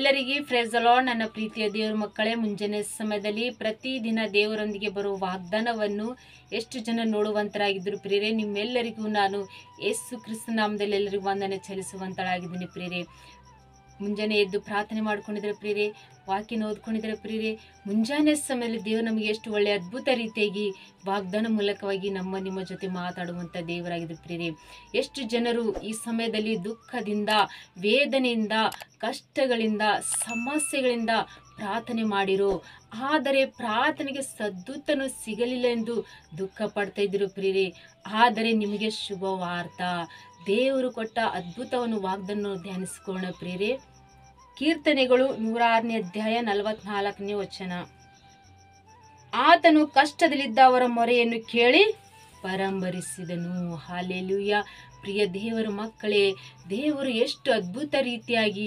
ಎಲ್ಲರಿಗೆ phrase the lord. ನನ್ನ ಪ್ರೀತಿಯ ದೇವರ ಮಕ್ಕಳೇ, ಮುಂಜಾನೆ ಸಮಯದಲ್ಲಿ ಪ್ರತಿದಿನ ದೇವರೊಂದಿಗೆ ಬರುವ ವಾಗ್ದಾನವನ್ನು ಎಷ್ಟು ಜನ ನೋಡುವಂತರಾಗಿದ್ದರು ಪ್ರಿಯರೇ. ನಿಮ್ಮೆಲ್ಲರಿಗೂ ನಾನು ಯೇಸು ಕ್ರಿಸ್ತ ನಾಮದಲ್ಲಿ ಎಲ್ಲರಿಗೂ ವಂದನೆ ಸಲ್ಲಿಸುವಂತಳಾಗಿದ್ದೀನಿ ಪ್ರಿಯರೇ. ಮುಂಜಾನೆ ಎದ್ದು ಪ್ರಾರ್ಥನೆ ಮಾಡ್ಕೊಂಡಿದ್ರೆ ಪ್ರಿಯರೇ, ವಾಕ್ಯನ ಓದ್ಕೊಂಡಿದ್ರೆ ಪ್ರಿಯರೇ, ಮುಂಜಾನೆ ಸಮಯದಲ್ಲಿ ದೇವರು ನಮಗೆ ಎಷ್ಟು ಒಳ್ಳೆಯ ಅದ್ಭುತ ರೀತಿಯಾಗಿ ವಾಗ್ದಾನ ಮೂಲಕವಾಗಿ ನಿಮ್ಮ ಜೊತೆ ಮಾತಾಡುವಂಥ ದೇವರಾಗಿದೆ ಪ್ರಿಯರೇ. ಎಷ್ಟು ಜನರು ಈ ಸಮಯದಲ್ಲಿ ದುಃಖದಿಂದ, ವೇದನೆಯಿಂದ, ಕಷ್ಟಗಳಿಂದ, ಸಮಸ್ಯೆಗಳಿಂದ ಪ್ರಾರ್ಥನೆ ಮಾಡಿರೋ, ಆದರೆ ಪ್ರಾರ್ಥನೆಗೆ ಸದ್ದುತ್ತನು ಸಿಗಲಿಲ್ಲ ಎಂದು ದುಃಖ ಪಡ್ತಾ ಇದ್ರು ಪ್ರಿಯರೇ. ಆದರೆ ನಿಮಗೆ ಶುಭವಾರ್ತ, ದೇವರು ಕೊಟ್ಟ ಅದ್ಭುತವನ್ನು ವಾಗ್ದಾನ ಧ್ಯಾನಿಸಿಕೊಳ್ಳೋಣ ಪ್ರಿಯರೇ. ಕೀರ್ತನೆಗಳು 106ನೇ ಅಧ್ಯಾಯ 44ನೇ ವಚನ. ಆತನು ಕಷ್ಟದಲ್ಲಿದ್ದ ಅವರ ಮೊರೆಯನ್ನು ಕೇಳಿ ಪರಂಬರಿಸಿದನು. ಹಾಲೆಲೂಯ. ಪ್ರಿಯ ದೇವರ ಮಕ್ಕಳೇ, ದೇವರು ಎಷ್ಟು ಅದ್ಭುತ ರೀತಿಯಾಗಿ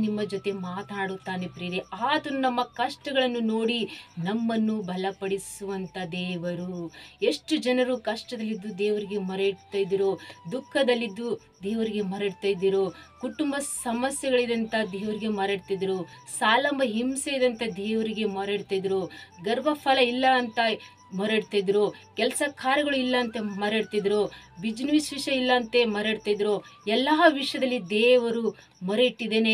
ನಿಮ್ಮ ಜೊತೆ ಮಾತನಾಡುತ್ತಾನೆ ಪ್ರಿಯರೇ. ಆತನು ನಮ್ಮ ಕಷ್ಟಗಳನ್ನು ನೋಡಿ ನಮ್ಮನ್ನು ಬಲಪಡಿಸುವಂತ ದೇವರು. ಎಷ್ಟು ಜನರು ಕಷ್ಟದಲ್ಲಿದ್ದು ದೇವರಿಗೆ ಮೊರೆ ಇಡ್ತಾ ಇದ್ದೀರೋ, ದುಃಖದಲ್ಲಿದ್ದು ದೇವರಿಗೆ ಮೊರೆ ಇಡ್ತಾ ಇದ್ದೀರೋ, ಕುಟುಂಬ ಸಮಸ್ಯೆಗಳಿದಂತ ದೇವರಿಗೆ ಮೊರೆ ಇಡ್ತಿದ್ರು, ಸಾಲಂಬ ಹಿಂಸೆ ಇದಂತ ದೇವರಿಗೆ ಮೊರೆ ಇಡ್ತಿದ್ರು, ಗರ್ಭಫಲ ಇಲ್ಲ ಅಂತ ಮೊರೆ ಇಡ್ತಿದ್ರು, ಕೆಲಸ ಕಾರ್ಯಗಳು ಇಲ್ಲ ಅಂತ ಮೊರೆ ಇಡ್ತಿದ್ರು, ಬಿಸ್ನೆಸ್ ವಿಷಯ ಇಲ್ಲ ಅಂತ ಮೊರೆ ಇಡ್ತಿದ್ರು. ಎಲ್ಲಾ ವಿಷಯದಲ್ಲಿ ದೇವರು ಮೊರೆ ಇಟ್ಟಿದ್ದೇನೆ,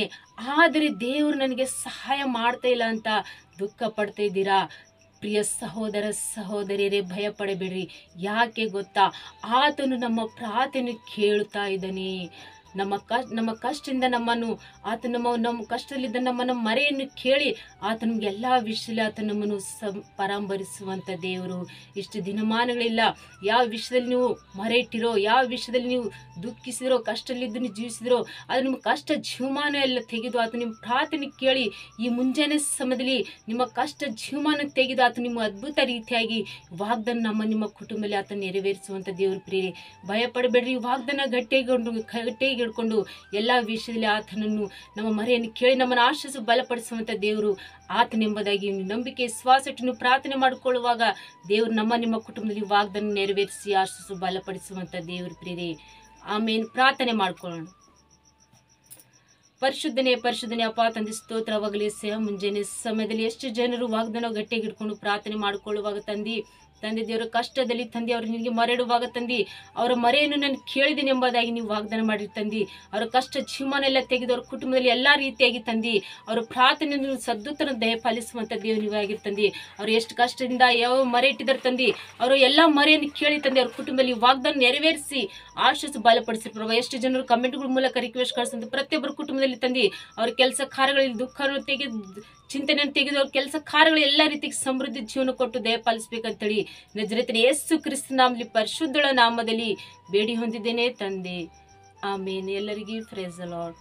ಆದರೆ ದೇವರು ನನಗೆ ಸಹಾಯ ಮಾಡ್ತಾ ಇಲ್ಲ ಅಂತ ದುಃಖ ಪಡ್ತಾ ಇದ್ದೀರಾ. ಪ್ರಿಯ ಸಹೋದರ ಸಹೋದರಿಯರೇ, ಭಯ ಪಡಬೇಡ್ರಿ. ಯಾಕೆ ಗೊತ್ತಾ? ಆತನು ನಮ್ಮ ಪ್ರಾರ್ಥನೆ ಕೇಳುತ್ತಾ ಇದ್ದಾನೆ. ನಮ್ಮ ಕಷ್ಟದಿಂದ ನಮ್ಮನ್ನು ನಮ್ಮ ಕಷ್ಟದಲ್ಲಿದ್ದ ನಮ್ಮನ್ನು ಮರೆಯನ್ನು ಕೇಳಿ ಆತ ನಮ್ಗೆ ಎಲ್ಲಾ ವಿಷಯದಲ್ಲಿ ಆತ ನಮ್ಮನ್ನು ಪರಾಂಬರಿಸುವಂತ ದೇವರು. ಇಷ್ಟು ದಿನಮಾನಗಳಿಲ್ಲ, ಯಾವ ವಿಷಯದಲ್ಲಿ ನೀವು ಮರೆ ಇಟ್ಟಿರೋ, ಯಾವ ವಿಷಯದಲ್ಲಿ ನೀವು ದುಃಖಿಸಿರೋ, ಕಷ್ಟದಲ್ಲಿದ್ದು ನೀವು ಜೀವಿಸಿದ್ರೋ, ಅದು ನಿಮ್ಮ ಕಷ್ಟ ಜೀವಮಾನ ಎಲ್ಲ ತೆಗೆದು ಆತ ನಿಮ್ಮ ಪ್ರಾರ್ಥನೆ ಕೇಳಿ ಈ ಮುಂಜಾನೆ ಸಮಯದಲ್ಲಿ ನಿಮ್ಮ ಕಷ್ಟ ಜೀವಮಾನ ತೆಗೆದು ಆತ ನಿಮ್ಮ ಅದ್ಭುತ ರೀತಿಯಾಗಿ ವಾಗ್ದಾನ ನಿಮ್ಮ ಕುಟುಂಬದಲ್ಲಿ ಆತ ನೆರವೇರಿಸುವಂತ ದೇವರು ಪ್ರಿಯರೇ. ಭಯ ಪಡಬೇಡ್ರಿ. ವಾಗ್ದಾನ ಗಟ್ಟಿಯಾಗಿ ಹಿಡ್ಕೊಂಡು ಎಲ್ಲಾ ವಿಷಯದಲ್ಲಿ ಆತನನ್ನು ನಮ್ಮ ಮರೆಯನ್ನು ಕೇಳಿ ನಮ್ಮನ್ನು ಆಶಿಸಿ ಬಲಪಡಿಸುವಂತ ದೇವರು ಆತನೆಂಬುದಾಗಿ ನಂಬಿಕೆ ವಿಶ್ವಾಸ ಇಟ್ಟು ಪ್ರಾರ್ಥನೆ ಮಾಡಿಕೊಳ್ಳುವಾಗ ದೇವರು ನಿಮ್ಮ ಕುಟುಂಬದಲ್ಲಿ ವಾಗ್ದಾನ ನೆರವೇರಿಸಿ ಆಶಿಸಿ ಬಲಪಡಿಸುವಂತ ದೇವರು ಪ್ರಿಯರೇ. ಆಮೇಲೆ ಪ್ರಾರ್ಥನೆ ಮಾಡ್ಕೊಳ್ಳೋಣ. ಪರಿಶುದ್ಧನೇ ಅಪ್ಪ ತಂದೆ, ಸ್ತೋತ್ರವಾಗಲಿ. ಮುಂಜಾನೆ ಸಮಯದಲ್ಲಿ ಎಷ್ಟು ಜನರು ವಾಗ್ದಾನ ಗಟ್ಟಿಯಾಗಿ ಹಿಡ್ಕೊಂಡು ಪ್ರಾರ್ಥನೆ ಮಾಡಿಕೊಳ್ಳುವಾಗ ತಂದೆ ದೇವರ ಕಷ್ಟದಲ್ಲಿ ತಂದೆ ಅವರು ನಿನಗೆ ಮರೆಡುವಾಗ ಅವರ ಮರೆಯನ್ನು ನಾನು ಕೇಳಿದ್ದೀನಿ ಎಂಬುದಾಗಿ ನೀವು ವಾಗ್ದಾನ ಮಾಡಿ ಅವರ ಕಷ್ಟ ಜೀವನ ಎಲ್ಲ ತೆಗೆದು ಅವ್ರ ಕುಟುಂಬದಲ್ಲಿ ಎಲ್ಲಾ ರೀತಿಯಾಗಿ ಅವರ ಪ್ರಾರ್ಥನೆಯನ್ನು ಸದ್ದುತ್ತನ್ನು ದಯಪಾಲಿಸುವಂತ ದೇವರು ನೀವಾಗಿರ್ತಂದಿ. ಅವರು ಎಷ್ಟು ಕಷ್ಟದಿಂದ ಯಾವ ಮರೆ ಇಟ್ಟಿದ್ದಾರೆ ಅವರು ಎಲ್ಲಾ ಮರೆಯನ್ನು ಕೇಳಿ ಅವ್ರ ಕುಟುಂಬದಲ್ಲಿ ವಾಗ್ದಾನ ನೆರವೇರಿಸಿ ಆಶಿಸಿ ಬಲಪಡಿಸಿ ಪ್ರಭು. ಎಷ್ಟು ಜನರು ಕಮೆಂಟ್ಗಳ ಮೂಲಕ ರಿಕ್ವೆಸ್ಟ್ ಕಳಿಸ್ತಂತ ಪ್ರತಿಯೊಬ್ಬರ ಕುಟುಂಬದಲ್ಲಿ ಅವ್ರ ಕೆಲಸ ಕಾರ್ಯಗಳಲ್ಲಿ ದುಃಖವನ್ನು ತೆಗೆದು ಚಿಂತನೆಯನ್ನು ತೆಗೆದು ಅವ್ರ ಕೆಲಸ ಕಾರ್ಯಗಳು ಎಲ್ಲಾ ರೀತಿಗೆ ಸಮೃದ್ಧಿ ಜೀವನ ಕೊಟ್ಟು ದಯಪಾಲಿಸಬೇಕಂತೇಳಿ ನಜರೇತಿನ ಯೇಸು ಕ್ರಿಸ್ತ ನಾಮದಲ್ಲಿ ಪರಿಶುದ್ಧಳ ನಾಮದಲ್ಲಿ ಬೇಡಿ ಹೊಂದಿದ್ದೇನೆ ತಂದೆ. ಆಮೇನ್. ಎಲ್ಲರಿಗೂ ಪ್ರೈಸ್ ದ ಲಾರ್ಡ್.